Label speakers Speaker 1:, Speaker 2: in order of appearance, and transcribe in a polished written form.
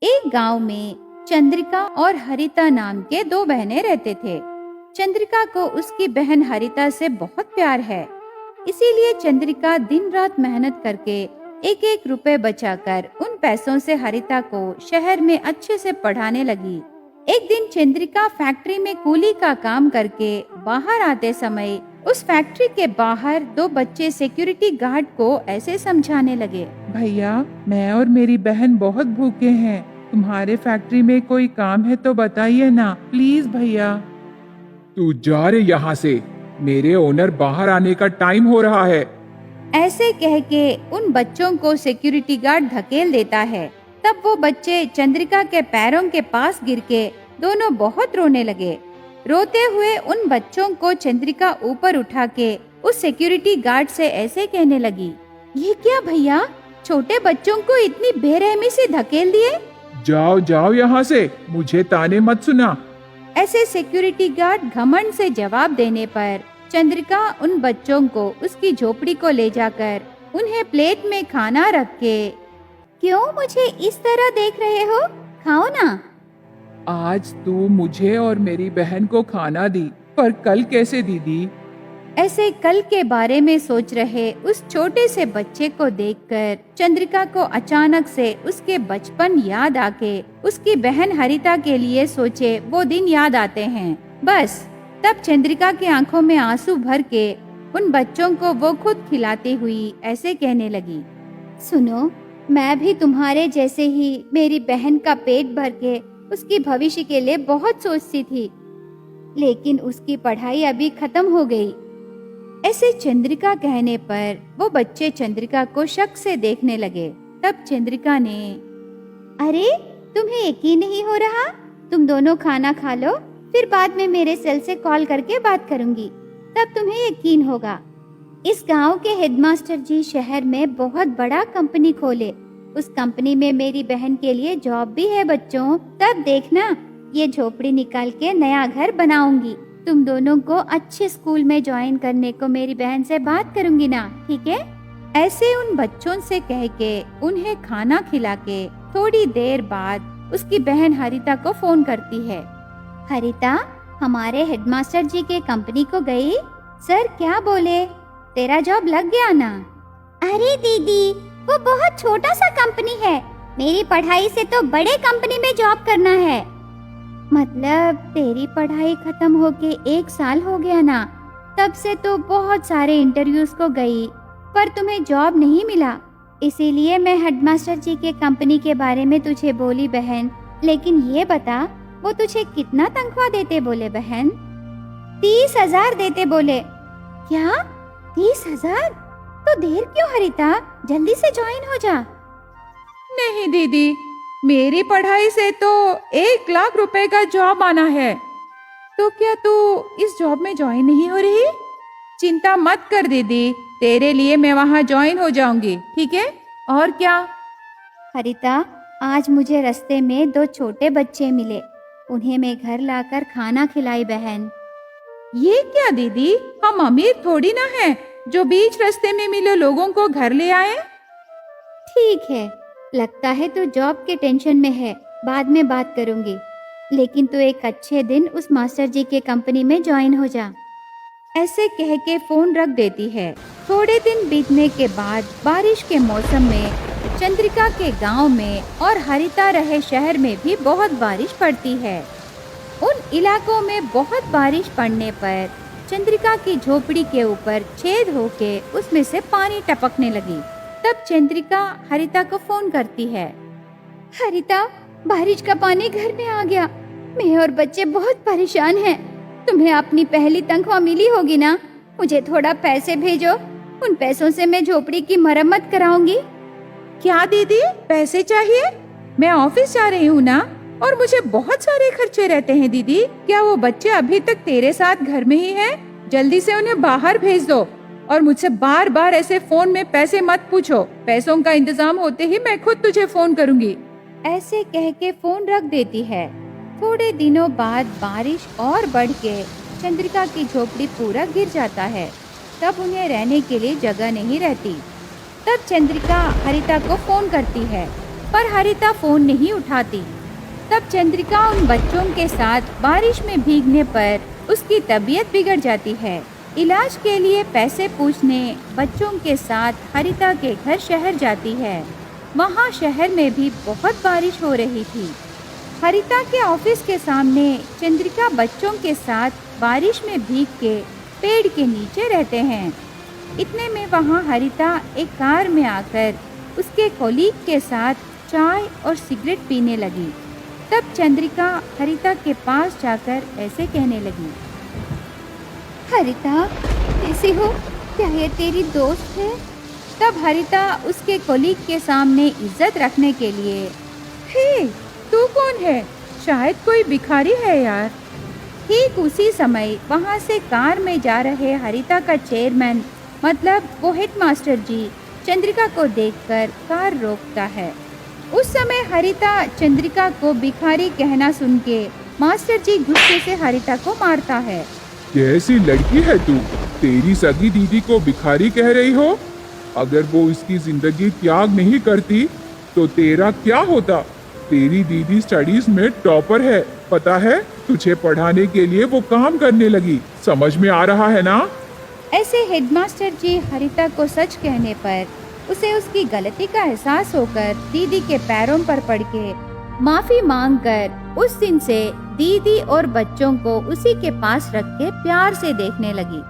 Speaker 1: एक गांव में चंद्रिका और हरिता नाम के दो बहनें रहते थे। चंद्रिका को उसकी बहन हरिता से बहुत प्यार है, इसीलिए चंद्रिका दिन रात मेहनत करके एक एक रुपए बचाकर उन पैसों से हरिता को शहर में अच्छे से पढ़ाने लगी। एक दिन चंद्रिका फैक्ट्री में कूली का काम करके बाहर आते समय उस फैक्ट्री के बाहर दो बच्चे सिक्योरिटी गार्ड को ऐसे समझाने लगे।
Speaker 2: भैया, मैं और मेरी बहन बहुत भूखे हैं। तुम्हारे फैक्ट्री में कोई काम है तो बताइए ना, प्लीज भैया।
Speaker 3: तू जा रे यहाँ से, मेरे ओनर बाहर आने का टाइम हो रहा है।
Speaker 1: ऐसे कह के उन बच्चों को सिक्योरिटी गार्ड धकेल देता है। तब वो बच्चे चंद्रिका के पैरों के पास गिर के दोनों बहुत रोने लगे। रोते हुए उन बच्चों को चंद्रिका ऊपर उठा के उस सिक्योरिटी गार्ड से ऐसे कहने लगी, ये क्या भैया, छोटे बच्चों को इतनी बेरहमी से धकेल दिए।
Speaker 3: जाओ जाओ यहाँ से, मुझे ताने मत सुना।
Speaker 1: ऐसे सिक्योरिटी गार्ड घमंड से जवाब देने पर चंद्रिका उन बच्चों को उसकी झोपड़ी को ले जाकर उन्हें प्लेट में खाना रख के, क्यों मुझे इस तरह देख रहे हो, खाओ ना।
Speaker 2: आज तू मुझे और मेरी बहन को खाना दी, पर कल कैसे दीदी?
Speaker 1: ऐसे कल के बारे में सोच रहे उस छोटे से बच्चे को देखकर चंद्रिका को अचानक से उसके बचपन याद आके उसकी बहन हरिता के लिए सोचे वो दिन याद आते हैं। बस तब चंद्रिका की आंखों में आंसू भर के उन बच्चों को वो खुद खिलाती हुई ऐसे कहने लगी, सुनो, मैं भी तुम्हारे जैसे ही मेरी बहन का पेट भर के उसकी भविष्य के लिए बहुत सोचती थी, लेकिन उसकी पढ़ाई अभी खत्म हो गई। ऐसे चंद्रिका कहने पर वो बच्चे चंद्रिका को शक से देखने लगे। तब चंद्रिका ने, अरे तुम्हें यकीन नहीं हो रहा? तुम दोनों खाना खा लो, फिर बाद में मेरे सेल से कॉल करके बात करूंगी, तब तुम्हें यकीन होगा। इस गांव के हेडमास्टर जी शहर में बहुत बड़ा कंपनी खोले। उस कंपनी में मेरी बहन के लिए जॉब भी है बच्चों। तब देखना, ये झोपड़ी निकाल के नया घर बनाऊंगी। तुम दोनों को अच्छे स्कूल में ज्वाइन करने को मेरी बहन से बात करूंगी ना, ठीक है? ऐसे उन बच्चों से कह के उन्हें खाना खिला के थोड़ी देर बाद उसकी बहन हरिता को फोन करती है। हरिता, हमारे हेडमास्टर जी के कंपनी को गई? सर क्या बोले, तेरा जॉब लग गया ना? अरे दीदी, वो बहुत छोटा सा कंपनी है, मेरी पढ़ाई से तो बड़े कंपनी में जॉब करना है। मतलब तेरी पढ़ाई खत्म होके 1 साल हो गया ना? तब से तो बहुत सारे इंटरव्यूज को गई, पर तुम्हें जॉब नहीं मिला, इसीलिए मैं हेडमास्टर जी के कंपनी के बारे में तुझे बोली बहन। लेकिन ये बता, वो तुझे कितना तनख्वाह देते बोले बहन? 30,000 देते बोले। क्या 30,000? तो देर क्यों हरिता, जल्दी से ज्वाइन हो जा।
Speaker 2: नहीं दीदी, मेरी पढ़ाई से तो 1 लाख रुपए का जॉब आना है। तो क्या तू इस जॉब में ज्वाइन नहीं हो रही? चिंता मत कर दीदी, तेरे लिए मैं वहाँ ज्वाइन हो जाऊंगी, ठीक है? और क्या?
Speaker 1: हरिता, आज मुझे रास्ते में 2 छोटे बच्चे मिले, उन्हें मैं घर लाकर खाना खिलाई बहन।
Speaker 2: ये क्या दीदी, हम अमीर थोड़ी ना हैं जो बीच रास्ते में मिले लोगों को घर ले आए।
Speaker 1: ठीक है, लगता है तू जॉब के टेंशन में है, बाद में बात करूंगी, लेकिन तू एक अच्छे दिन उस मास्टर जी के कंपनी में ज्वाइन हो जा। ऐसे कह के फोन रख देती है। थोड़े दिन बीतने के बाद बारिश के मौसम में चंद्रिका के गांव में और हरिता रहे शहर में भी बहुत बारिश पड़ती है। उन इलाकों में बहुत बारिश पड़ने पर चंद्रिका की झोपड़ी के ऊपर छेद होके उसमें से पानी टपकने लगी। तब चंद्रिका हरिता को फोन करती है। हरिता, बारिश का पानी घर में आ गया, मैं और बच्चे बहुत परेशान हैं। तुम्हें अपनी पहली तनख्वाह मिली होगी ना? मुझे थोड़ा पैसे भेजो, उन पैसों से मैं झोपड़ी की मरम्मत कराऊंगी।
Speaker 2: क्या दीदी, पैसे चाहिए? मैं ऑफिस जा रही हूँ ना, और मुझे बहुत सारे खर्चे रहते हैं दीदी। क्या वो बच्चे अभी तक तेरे साथ घर में ही हैं? जल्दी से उन्हें बाहर भेज दो, और मुझसे बार बार ऐसे फोन में पैसे मत पूछो। पैसों का इंतजाम होते ही मैं खुद तुझे फोन करूंगी।
Speaker 1: ऐसे कह के फोन रख देती है। थोड़े दिनों बाद बारिश और बढ़ के चंद्रिका की झोपड़ी पूरा गिर जाता है। तब उन्हें रहने के लिए जगह नहीं रहती। तब चंद्रिका हरिता को फोन करती है। पर हरिता फोन नहीं उठाती। तब चंद्रिका उन बच्चों के साथ बारिश में भीगने पर उसकी तबीयत बिगड़ जाती है। इलाज के लिए पैसे पूछने बच्चों के साथ हरिता के घर शहर जाती है। वहाँ शहर में भी बहुत बारिश हो रही थी। हरिता के ऑफिस के सामने चंद्रिका बच्चों के साथ बारिश में भीग के पेड़ के नीचे रहते हैं। इतने में वहाँ हरिता एक कार में आकर उसके कोलीग के साथ चाय और सिगरेट पीने लगी। तब चंद्रिका हरिता के पास जाकर ऐसे कहने लगी,
Speaker 4: हरिता, कैसी हो? क्या ये तेरी दोस्त है?
Speaker 1: तब हरिता उसके कोलीग के सामने इज्जत रखने के लिए,
Speaker 2: हे, तू कौन है? शायद कोई भिखारी है यार।
Speaker 1: ठीक उसी समय वहाँ से कार में जा रहे हरिता का चेयरमैन मतलब वो हेडमास्टर जी चंद्रिका को देखकर कार रोकता है। उस समय हरिता चंद्रिका को भिखारी कहना सुन के मास्टर जी गुस्से से हरिता को मारता है।
Speaker 3: कैसी लड़की है तू? तेरी सगी दीदी को भिखारी कह रही हो? अगर वो इसकी जिंदगी त्याग नहीं करती तो तेरा क्या होता? तेरी दीदी स्टडीज में टॉपर है, पता है? तुझे पढ़ाने के लिए वो काम करने लगी। समझ में आ रहा है ना?
Speaker 1: ऐसे हेडमास्टर जी हरिता को सच कहने पर उसे उसकी गलती का एहसास होकर दीदी के पैरों पर पड़ के माफी मांगकर उस दिन से दीदी और बच्चों को उसी के पास रख के प्यार से देखने लगी।